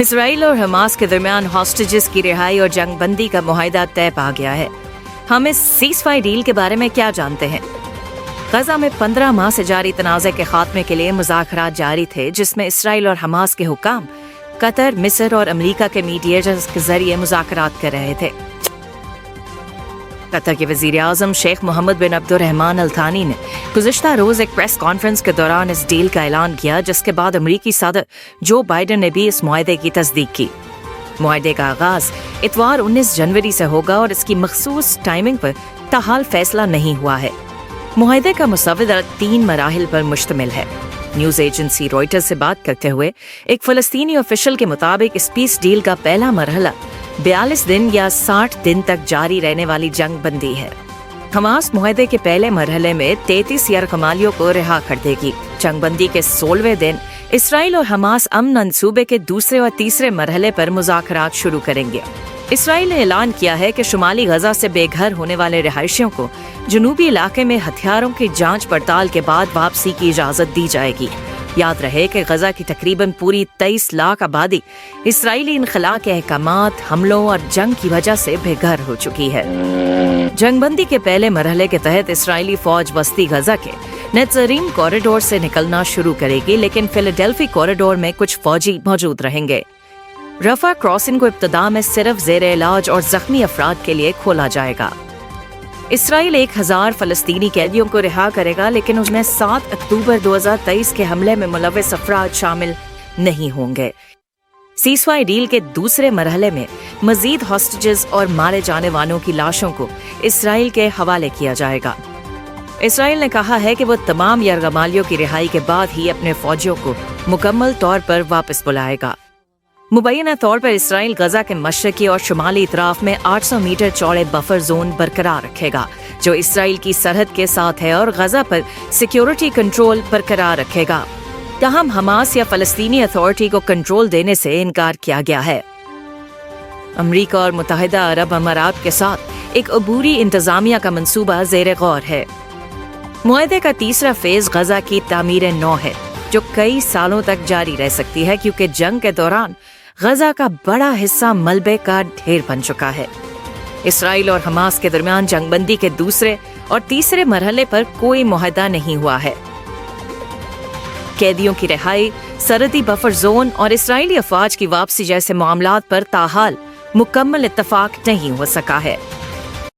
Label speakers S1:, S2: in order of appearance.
S1: اسرائیل اور حماس کے درمیان ہاسٹیجز کی رہائی اور جنگ بندی کا معاہدہ طے پا گیا ہے۔ ہم اس سیز فائر ڈیل کے بارے میں کیا جانتے ہیں؟ غزہ میں 15 ماہ سے جاری تنازع کے خاتمے کے لیے مذاکرات جاری تھے، جس میں اسرائیل اور حماس کے حکام قطر، مصر اور امریکہ کے میڈیٹرز کے ذریعے مذاکرات کر رہے تھے۔ قطر کے وزیر اعظم شیخ محمد بن عبد الرحمن الثانی نے گزشتہ روز ایک پریس کانفرنس کے دوران اس ڈیل کا اعلان کیا، جس کے بعد امریکی صدر جو بائیڈن نے بھی اس معاہدے کی تصدیق کی۔ معاہدے کا آغاز اتوار 19 جنوری سے ہوگا اور اس کی مخصوص ٹائمنگ پر تاحال فیصلہ نہیں ہوا ہے۔ معاہدے کا مسودہ 3 مراحل پر مشتمل ہے۔ نیوز ایجنسی روئٹرز سے بات کرتے ہوئے ایک فلسطینی آفیشل کے مطابق اس پیس ڈیل کا پہلا مرحلہ 42 دن یا 60 دن تک جاری رہنے والی جنگ بندی ہے۔ حماس معاہدے کے پہلے مرحلے میں 33 یرغمالیوں کو رہا کر دے گی۔ جنگ بندی کے 16ویں دن اسرائیل اور حماس امن منصوبے کے دوسرے اور تیسرے مرحلے پر مذاکرات شروع کریں گے۔ اسرائیل نے اعلان کیا ہے کہ شمالی غزہ سے بے گھر ہونے والے رہائشیوں کو جنوبی علاقے میں ہتھیاروں کی جانچ پڑتال کے بعد واپسی کی اجازت دی جائے گی۔ یاد رہے کہ غزہ کی تقریباً پوری 23 لاکھ آبادی اسرائیلی انخلاء کے احکامات، حملوں اور جنگ کی وجہ سے بے گھر ہو چکی ہے۔ جنگ بندی کے پہلے مرحلے کے تحت اسرائیلی فوج وسطی غزہ کے نیتزریم کوریڈور سے نکلنا شروع کرے گی، لیکن فیلاڈیلفی کوریڈور میں کچھ فوجی موجود رہیں گے۔ رفح کراسنگ کو ابتدا میں صرف زیر علاج اور زخمی افراد کے لیے کھولا جائے گا۔ اسرائیل 1000 فلسطینی قیدیوں کو رہا کرے گا، لیکن اس میں 7 اکتوبر 2023 کے حملے میں ملوث افراد شامل نہیں ہوں گے۔ سیز فائر ڈیل کے دوسرے مرحلے میں مزید ہاسٹیجز اور مارے جانے والوں کی لاشوں کو اسرائیل کے حوالے کیا جائے گا۔ اسرائیل نے کہا ہے کہ وہ تمام یرغمالیوں کی رہائی کے بعد ہی اپنے فوجیوں کو مکمل طور پر واپس بلائے گا۔ مبینہ طور پر اسرائیل غزہ کے مشرقی اور شمالی اطراف میں 800 میٹر چوڑے بفر زون برقرار رکھے گا، جو اسرائیل کی سرحد کے ساتھ ہے، اور غزہ پر سیکیورٹی کنٹرول برقرار رکھے گا۔ تاہم حماس یا فلسطینی اتھارٹی کو کنٹرول دینے سے انکار کیا گیا ہے۔ امریکہ اور متحدہ عرب امارات کے ساتھ ایک عبوری انتظامیہ کا منصوبہ زیر غور ہے۔ معاہدے کا تیسرا فیز غزہ کی تعمیر نو ہے، جو کئی سالوں تک جاری رہ سکتی ہے، کیونکہ جنگ کے دوران غزہ کا بڑا حصہ ملبے کا ڈھیر بن چکا ہے۔ اسرائیل اور حماس کے درمیان جنگ بندی کے دوسرے اور تیسرے مرحلے پر کوئی معاہدہ نہیں ہوا ہے۔ قیدیوں کی رہائی، سرحدی بفر زون اور اسرائیلی افواج کی واپسی جیسے معاملات پر تاحال مکمل اتفاق نہیں ہو سکا ہے۔